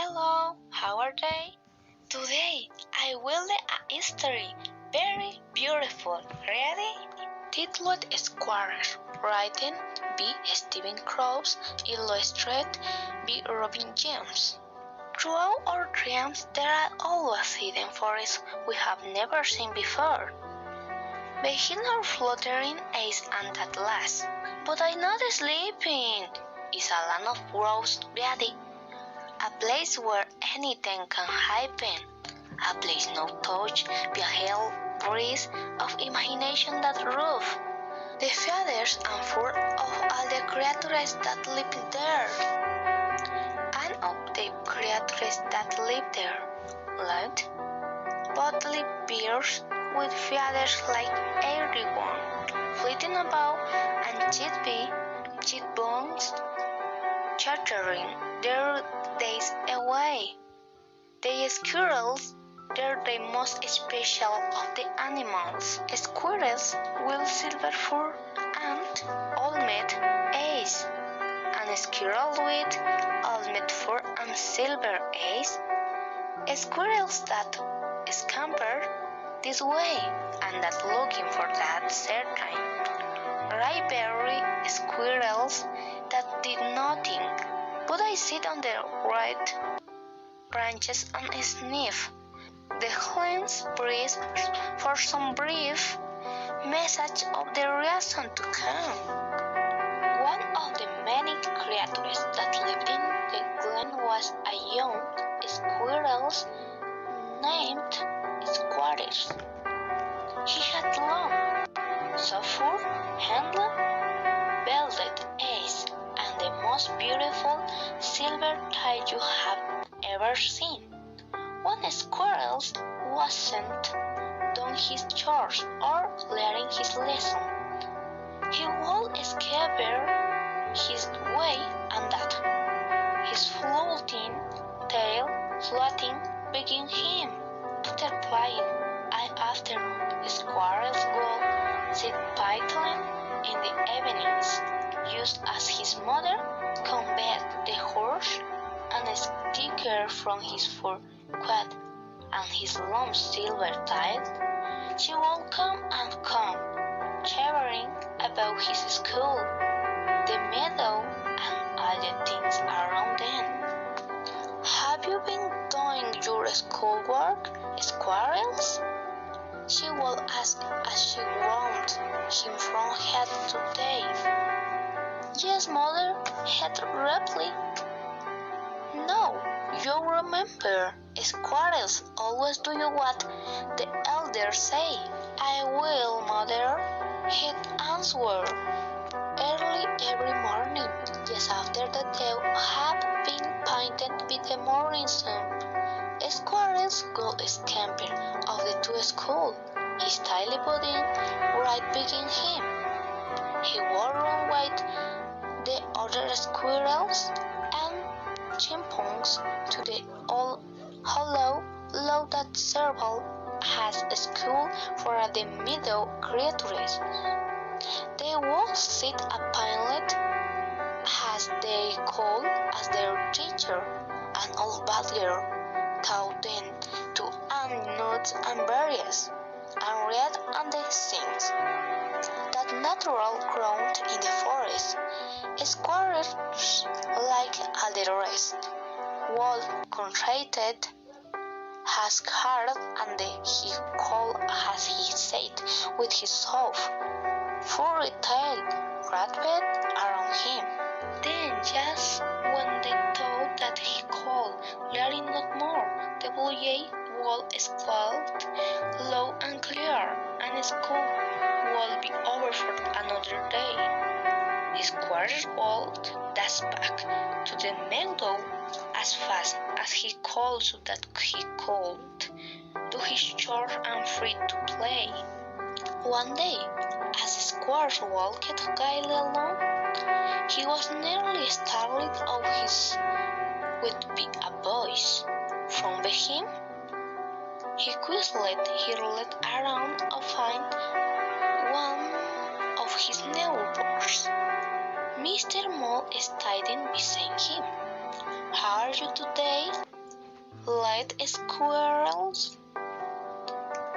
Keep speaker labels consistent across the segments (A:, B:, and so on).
A: Hello, how are they? Today I will do a history very beautiful. Ready? Titled Squares, written by Stephen Cross, illustrated by Robin James. Throughout our dreams there are always hidden forests we have never seen before. Behind our fluttering eyes and at last, but I'm not sleeping, is a land of rose beauty. A place where anything can happen. A place no touch by a hell breeze of imagination that roof the feathers and fur of all the creatures that live there. And of the creatures that live there, lived bodily bears with feathers like everyone, flitting about and cheekbones, chattering their days away. The squirrels, they're the most special of the animals. Squirrels with silver fur and almond eyes, and squirrels with almond fur and silver eyes. Squirrels that scamper this way and that looking for that certain. Raspberry squirrels that did nothing. But I sit on the right branches and sniff the cleanse breeze for some brief message of the reason to come. One of the many creatures that lived in the glen was a young squirrel named Squeakers. He had long, soft fur, handled, velvet eyes, and the most beautiful silver tie you have ever seen. When Squirrel wasn't doing his chores or learning his lesson, he would scatter his way and that, his floating tail floating begging him. After flying all afternoon, Squirrels would sit idling in the evenings, used as his mother combed the horse and sticker from his fur coat and his long silver tie. She would come and come, chattering about his school, the meadow, and all the things around them. Have you been doing your schoolwork, Squirrels? She would ask as she warmed him from head to tail. Yes, mother, head rapidly. No, you remember, squirrels always do what the elders say. I will, mother, he'd answer. Early every morning, just after the day had been painted with the morning sun, squirrels go scamper off to school, his tiny body right behind him. He would run with the other squirrels and chipmunks to the old hollow log that served as a school for the meadow creatures. They would sit upon as they called as their teacher, an old badger, taught them to eat nuts and berries, and read on the things that natural growth in the forest. Squirrels, like all the rest, were contracted, has hard, and he called as he said with his soft, furry tail wrapped around him. Then, just when they thought that he called, learning not more, the blue jay would squawk low and clear, and school would be over for another day. The squirrel would dash back to the meadow as fast as he could so that he could do his chores and free to play. One day, as the squirrel walked gaily along, he was nearly startled with a voice from behind. He whistled, he looked around to find one of his neighbors, Mr. Mole, standing beside him. How are you today, late squirrels?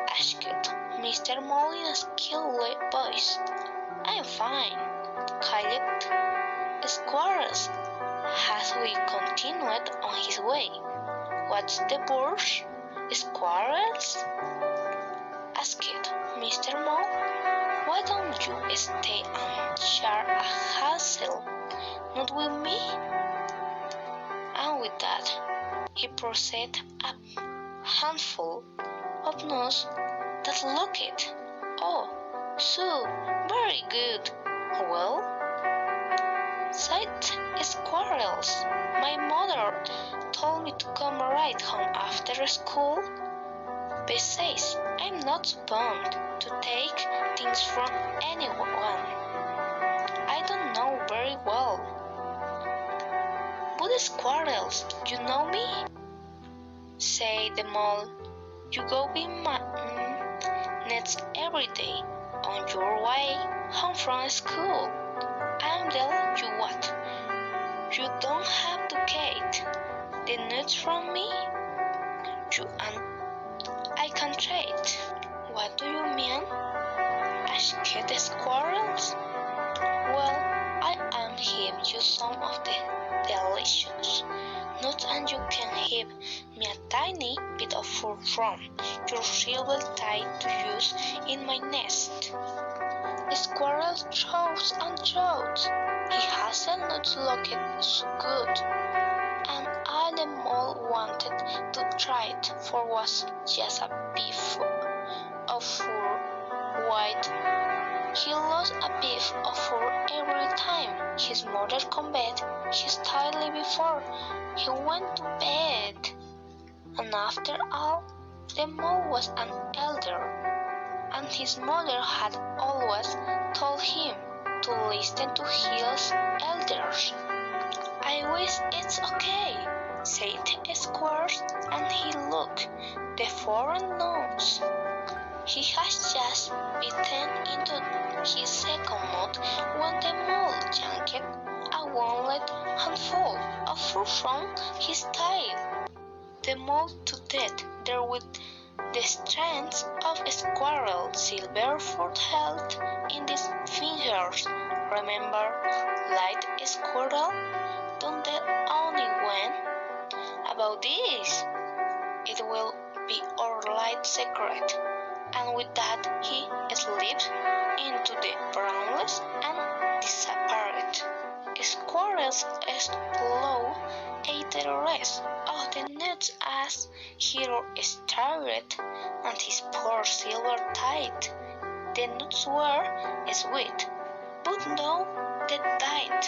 A: Asked Mr. Mole in a squeaky voice. I'm fine, called Squirrels, as he continued on his way. What's the bush, Squirrels? Asked Mr. Mole. Why don't you stay and share a hassle? Not with me? And with that, he processed a handful of nuts that looked, oh, so very good. Well, said Squirrels, my mother told me to come right home after school. Besides, I'm not bound to take things from anyone I don't know very well. But Squirrels, you know me? Said the mole. You go with my nets every day on your way home from school. And tell you what, you don't have to get the nuts from me. You and I can trade. What do you mean? Asked the Squirrels. Well, I am give you some of the delicious nuts and you can give me a tiny bit of food from your silver tie to use in my nest. The squirrel thought and thought. He hasn't looked so good, and all the mole wanted to try it, for was just a bit of fur white. He lost a bit of fur every time his mother combed his tail before he went to bed. And after all, the mole was an elder, and his mother had always told him to listen to his elders. I wish it's okay, said Squirrels, and he looked the foreign nose. He has just bitten into his second nut when the mole yanked a one-legged handful of fur from his tail. The mole tooted there with the strength of a squirrel, silver foot held in his fingers. Remember, light squirrel, don't tell anyone about this. It will be our light secret. And with that, he slipped into the brambles and disappeared. Squirrels slow ate the rest of the nuts as he started, and his poor silver tied. The nuts were sweet, but no, they died.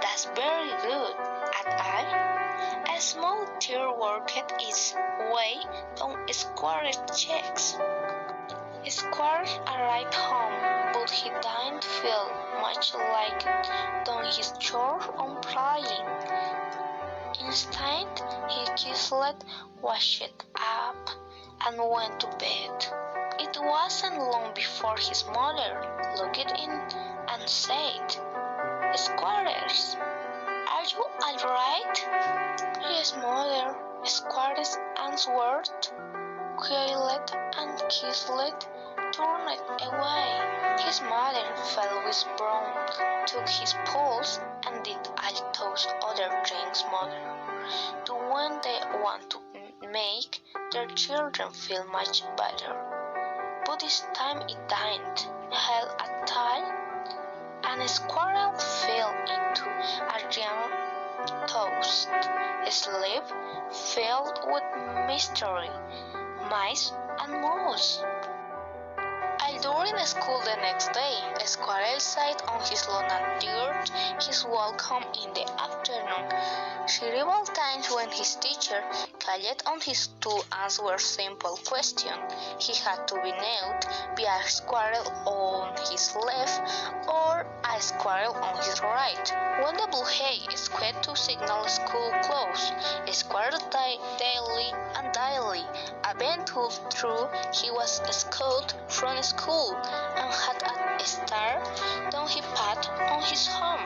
A: That's very good, and I. A small tear worked its way down Squirrel's cheeks. Squirrel arrived home, but he didn't feel much like doing his chores on playing. Instead, he giselled, washed up, and went to bed. It wasn't long before his mother looked in and said, Squirrels, are you all right? Yes, mother, Squirrels answered, quietly and giselled, turned away. His mother felt his brow, took his pulse, and did all those other things mothers do when they want to make their children feel much better. But this time it didn't help at all, and a squirrel fell into a young toast sleep filled with mystery, mice, and mouse. During school the next day, Squirrel sat on his lawn and did his welcome in the afternoon. Several times when his teacher called on him to answer simple questions, he had to be named by a squirrel on his left or a squirrel on his right. When the blue hay squeaked to signal school close, Squirrel daily and daily adventured through. He was escaped from school and had a star down his path on his home.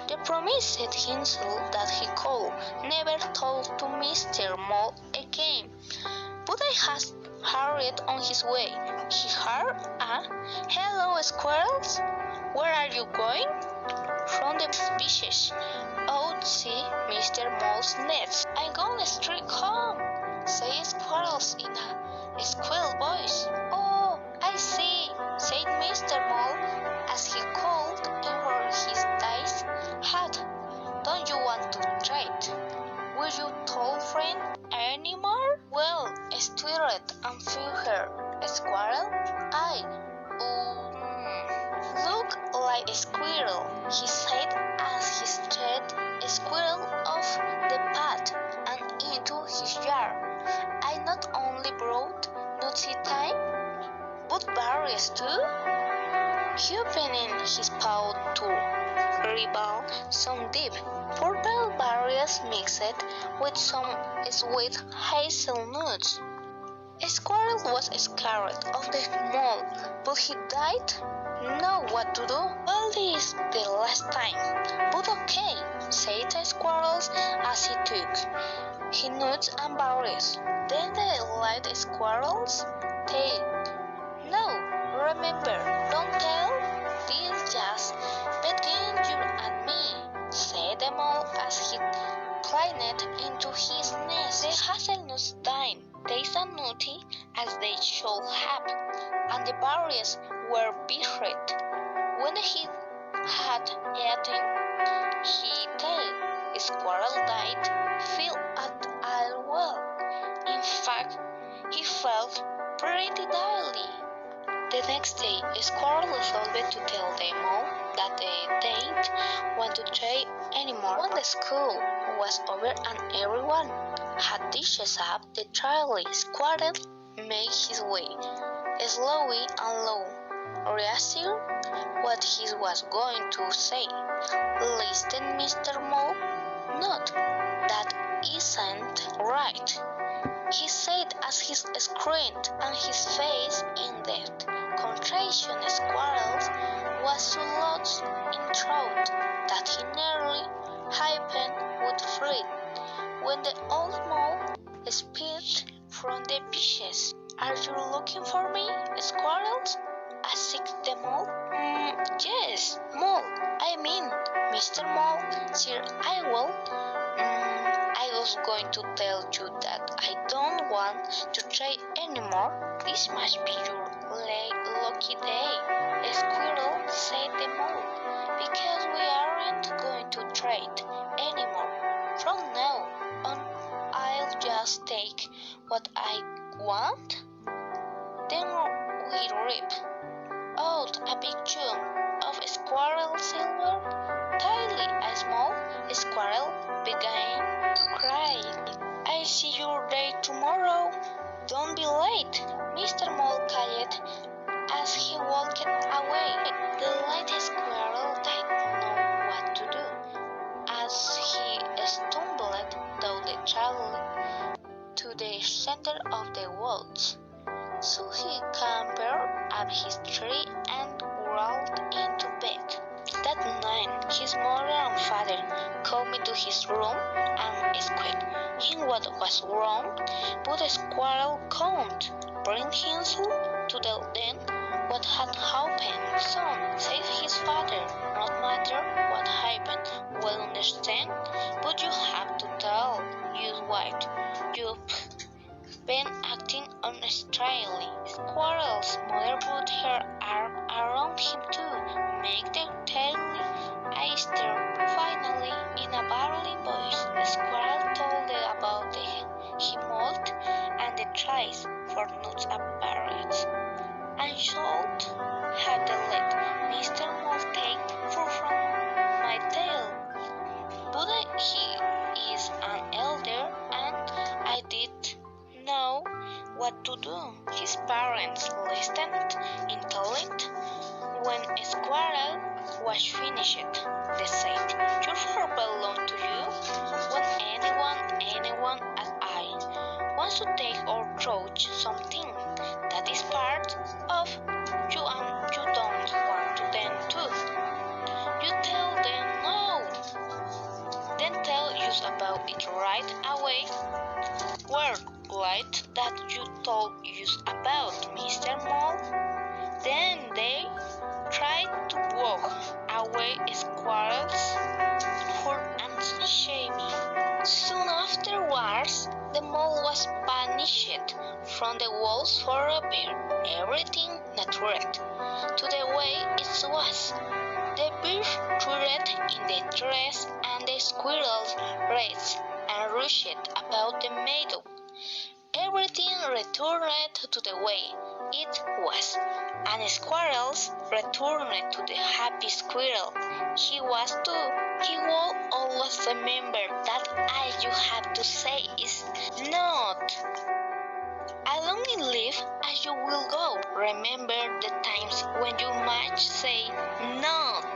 A: The promised himself that he could never talk to Mr. Mole again. But he has hurried on his way. He heard a "Hello, squirrels! Where are you going?" from the bushes outside Mr. Mole's nest. "I'm going straight home," said Squirrels in a squeal voice. "Oh, I see," said Mr. Mole as he called over his dice hat. "Don't you want to trade with your tall friend anymore?" "Well," stuttered and feared Squirrel, "I look like a squirrel," he said as he strayed a squirrel off the path and into his yard. "I not only brought nutty time, but berries too." Opening his paw to reveal some deep purple berries mixed with some sweet hazelnuts. Squirrel was scared of the mole, but he didn't know what to do. "Well, this is the last time, but okay," said the squirrel as he took his nuts and berries. Then the little squirrel's tail. "No, remember, don't tell. This just between you and me," said the mole as he climbed into his nest. The hazelnuts didn't taste as nutty as they should have, and the berries were bitter. When he had eaten his tail, Squirrel didn't feel at all well. In fact, he felt pretty dirty. The next day, Squirrel resolved to tell the mole that they didn't want to trade anymore. When the school was over and everyone had dishes up the trolley, Squirrel made his way slowly and low, reassured what he was going to say. "Listen, Mr. Mole, not that isn't right," he said as he screamed, and his face in that contrition Squirrel was so lost in thought that he nearly happened with fright when the old mole sped from the bushes. "Are you looking for me, Squirrels?" asked the mole. Yes, Mole. I mean, Mr. Mole, sir, I will. I was going to tell you that I don't want to trade anymore. This must be your lucky day," Squirrel said the mole, "because we aren't going to trade anymore. From now on, I'll just take what I want." Then we rip out a big chunk of squirrel silver. Tilly, a small squirrel, began to cry. "I'll see your day tomorrow. Don't be late." Mr. Mole called as he walked away. The little squirrel didn't know what to do as he stumbled down the trolley to the center of the woods. So he clambered up his tree and crawled into bed. That night, his mother and father called me to his room and squeaked him what was wrong, but the squirrel couldn't bring himself to tell them what had happened. "Son," said his father, "no matter what happened, we'll understand, but you have to tell us why you've been acting unstrangely." Squirrel's mother put her arm around him to make the tiny Easter. Finally, in a barely voice, the squirrel told them about the mold and the tries for nuts and berries, and should have let Mr. Mole take fruit from my tail. But he is an elder, and I did know what to do. His parents listened intently. When Squirrel was finished, they said, "Your fruit belongs to you. When anyone as I wants to take or throw something that is part of you and you don't want to then too, you tell them no." you about it right away? Were glad that you told us about Mr. Mole. Then they tried to walk away squirrels, fur and shabby. Soon afterwards, the mole was banished from the walls forever. Everything returned to the way it was. The birds twittered in the trees, and the squirrels raced and rushed about the meadow. Everything returned to the way it was, and the squirrels returned to the happy squirrel he was too. He will always remember that all you have to say is not. Along in life as you will go, remember the times when you might say not.